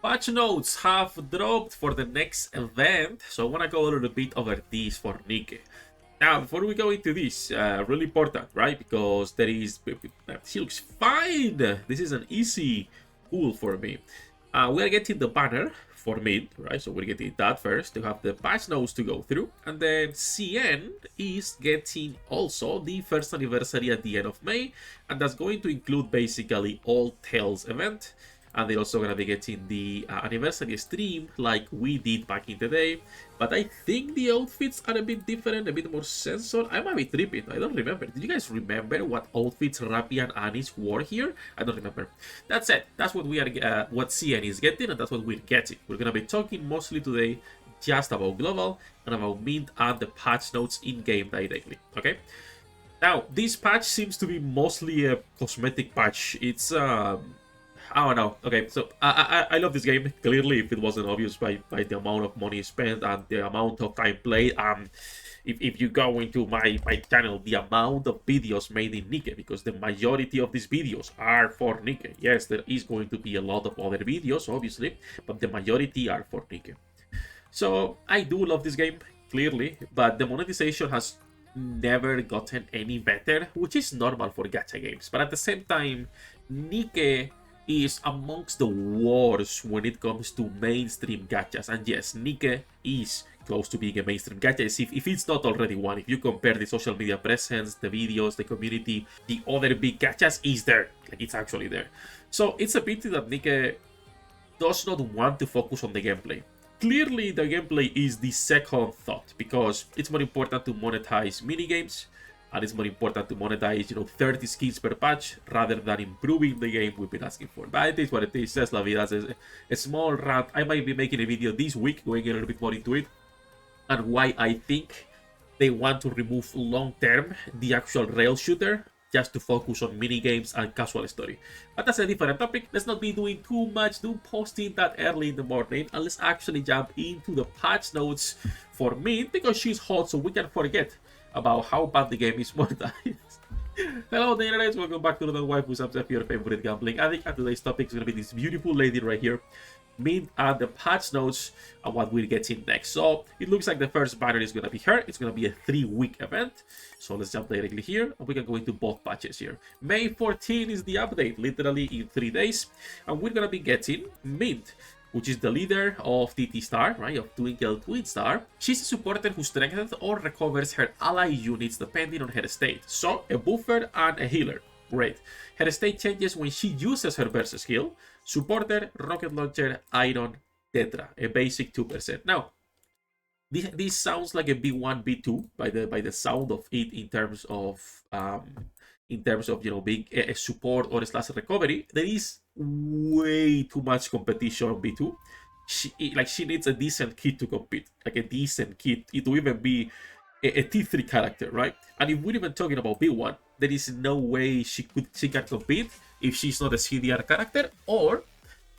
patch notes have dropped for the next event, so I want to go a little bit over these for Nikke. Now, before we go into this, really important, right? Because there is, she looks fine. This is an easy pull for me. We are getting the banner for mid, right? So we're getting that first to have the patch notes to go through. And then CN is getting also the first anniversary at the end of May. And that's going to include basically all Tails event. And they're also going to be getting the anniversary stream like we did back in the day. But I think the outfits are a bit different, a bit more censored. I might be tripping. I don't remember. Did you guys remember what outfits Rappi and Anis wore here? I don't remember. That's it. That's what we are, what CN is getting, and that's what we're getting. We're going to be talking mostly today just about global and about mint and the patch notes in-game directly. Okay? Now, this patch seems to be mostly a cosmetic patch. It's I don't know. Okay, so I love this game. Clearly, if it wasn't obvious by the amount of money spent and the amount of time played, if you go into my channel, the amount of videos made in Nikke, because the majority of these videos are for Nikke. Yes, there is going to be a lot of other videos, obviously, but the majority are for Nikke. So I do love this game, clearly, but the monetization has never gotten any better, which is normal for gacha games. But at the same time, Nikke is amongst the worst when it comes to mainstream gachas. And yes, Nikke is close to being a mainstream gacha, if it's not already one. If you compare the social media presence, the videos, the community, the other big gachas is there. Like, it's actually there. So it's a pity that Nikke does not want to focus on the gameplay. Clearly, the gameplay is the second thought, because it's more important to monetize minigames, and it's more important to monetize, 30 skins per patch rather than improving the game we've been asking for. But it is what it is. Says la vida. A small rant. I might be making a video this week going a little bit more into it and why I think they want to remove long-term the actual rail shooter just to focus on minigames and casual story. But that's a different topic. Let's not be doing too much, posting that early in the morning, and let's actually jump into the patch notes for me, because she's hot, so we can forget about how bad the game is monetized. Hello the internet, welcome back to the Waifus. I'm Sefhi, your favorite gambling addict, and today's topic is going to be this beautiful lady right here, mint and the patch notes and what we're getting next. So it looks like the first banner is going to be her. It's going to be a 3-week event. So let's jump directly here, and we can go into both patches here. May 14 is the update, literally in 3 days, and we're going to be getting mint, which is the leader of TT Star, right, of Twinkle Twin Star. She's a supporter who strengthens or recovers her ally units depending on her state. So, a buffer and a healer. Great. Her state changes when she uses her burst skill. Supporter, rocket launcher, iron, tetra. A basic 2%. Now, this sounds like a B1, B2 by the sound of it in terms of being a support or slash recovery. There is way too much competition on B2. She needs a decent kit to compete, like a decent kit to even be a T3 character, right? And if we're even talking about B1, there is no way she can compete if she's not a CDR character, or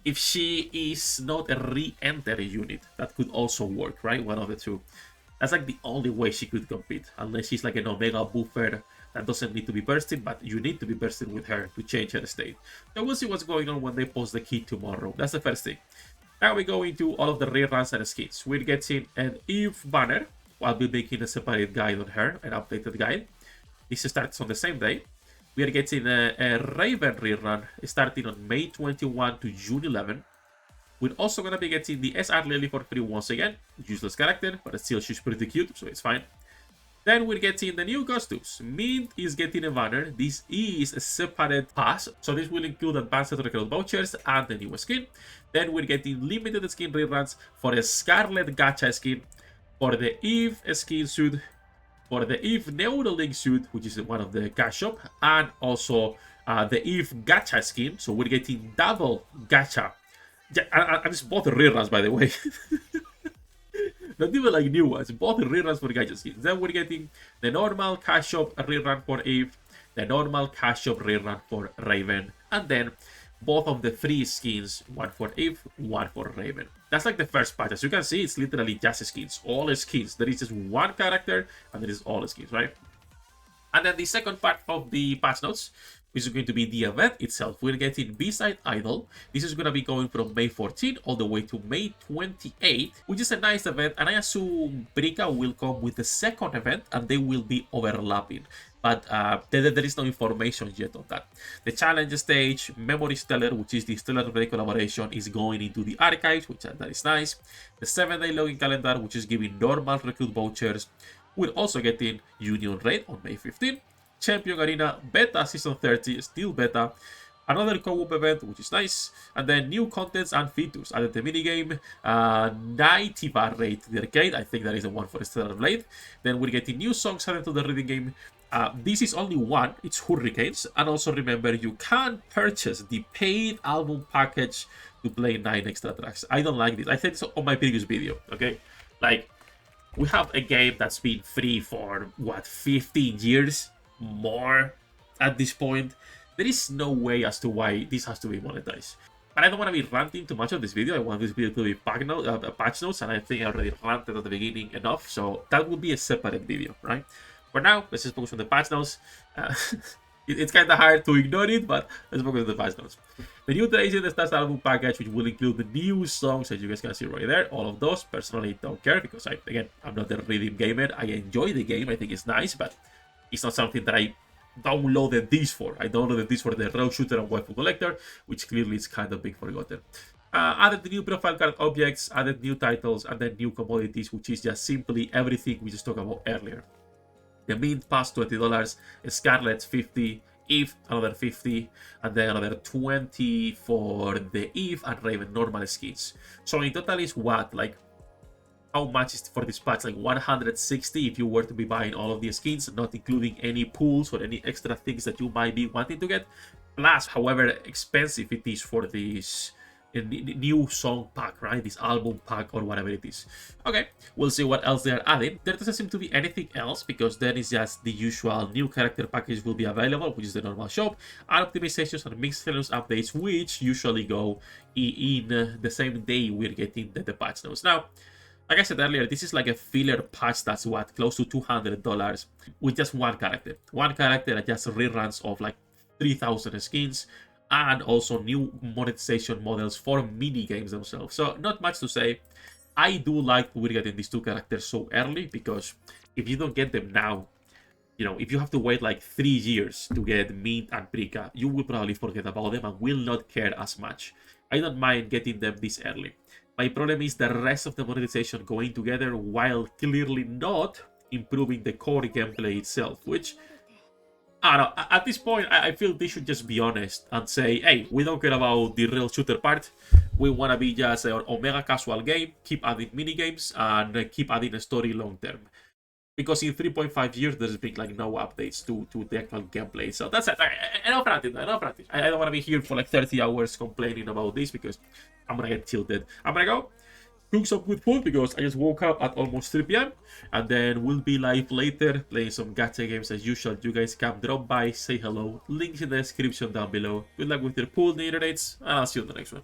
if she is not a re-enter unit. That could also work, right? One of the two. That's like the only way she could compete, unless she's like an Omega buffer that doesn't need to be bursted, but you need to be bursted with her to change her state. So we'll see what's going on when they post the key tomorrow. That's the first thing. Now we go into all of the reruns and skins. We're getting an Eve banner. I'll be making a separate guide on her, an updated guide. This starts on the same day. We are getting a Raven rerun starting on May 21 to June 11. We're also going to be getting the SR Lily for free once again. Useless character, but still she's pretty cute, so it's fine. Then we're getting the new costumes. Mint is getting a banner. This is a separate pass, so this will include advanced recruit vouchers and the new skin. Then we're getting limited skin reruns for a Scarlet Gacha skin, for the Eve skin suit, for the Eve Neuralink suit, which is one of the cash shop, and also the Eve Gacha skin. So we're getting double Gacha. And it's both reruns, by the way. Not even like new ones, both reruns for gacha skins. Then we're getting the normal cash shop rerun for Eve, the normal cash shop rerun for Raven, and then both of the free skins, one for Eve, one for Raven. That's like the first patch. As you can see, it's literally just skins, all skins. There is just one character, and there is all skins, right? And then the second part of the patch notes, which is going to be the event itself. We're getting B-Side Idol. This is going to be going from May 14 all the way to May 28, which is a nice event, and I assume Brika will come with the second event, and they will be overlapping. But there is no information yet on that. The challenge stage, Memory Stellar, which is the Stellar Blade collaboration, is going into the archives, which that is nice. The 7-day login calendar, which is giving normal recruit vouchers. We're also getting Union Raid on May 15. Champion Arena Beta Season 30, still beta. Another co-op event, which is nice. And then new contents and features. Added the minigame, 90 bar rate to the arcade. I think that is the one for Stellar Blade. Then we're getting new songs added to the reading game. This is only one, it's Hurricanes. And also remember, you can purchase the paid album package to play 9 extra tracks. I don't like this. I said this on my previous video, okay? Like, we have a game that's been free for, what, 15 years? More at this point. There is no way as to why this has to be monetized. But I don't want to be ranting too much of this video. I want this video to be patch notes, and I think I already ranted at the beginning enough. So that would be a separate video, right? For now, let's just focus on the patch notes. It's kind of hard to ignore it, but let's focus on the patch notes. The new Tradition Stars album package, which will include the new songs, as you guys can see right there. All of those, personally, don't care because I'm not a rhythm gamer. I enjoy the game. I think it's nice, but it's not something that I downloaded this for. I downloaded this for the Raw Shooter and Waifu Collector, which clearly is kind of big forgotten. Added the new profile card objects, added new titles, and then new commodities, which is just simply everything we just talked about earlier. The Mint Pass, $20, Scarlet 50, Eve another 50, and then another 20 for the Eve and Raven normal skins. So in total is what, like, how much is for this patch? Like 160 if you were to be buying all of the skins, not including any pools or any extra things that you might be wanting to get. Plus, however expensive it is for this new song pack, right? This album pack or whatever it is. Okay, we'll see what else they are adding. There doesn't seem to be anything else because then it's just the usual new character package will be available, which is the normal shop, and optimizations and mixed updates, which usually go in the same day we're getting the patch notes. Now, like I said earlier, this is like a filler patch that's what, close to $200 with just one character. One character that just reruns of like 3,000 skins and also new monetization models for mini games themselves. So not much to say. I do like we're getting these two characters so early because if you don't get them now, you know, if you have to wait like 3 years to get Mint and Prika, you will probably forget about them and will not care as much. I don't mind getting them this early. My problem is the rest of the monetization going together while clearly not improving the core gameplay itself, which, I don't know, at this point, I feel they should just be honest and say, hey, we don't care about the real shooter part. We want to be just an omega casual game, keep adding minigames, and keep adding a story long term. Because in 3.5 years, there's been like no updates to the actual gameplay. So that's it. Enough ranting. I don't want to be here for like 30 hours complaining about this because I'm going to get tilted. I'm going to go cook some good food because I just woke up at almost 3 p.m. And then we'll be live later playing some gacha games as usual. You guys can drop by, say hello. Links in the description down below. Good luck with your pool, the internets, and I'll see you on the next one.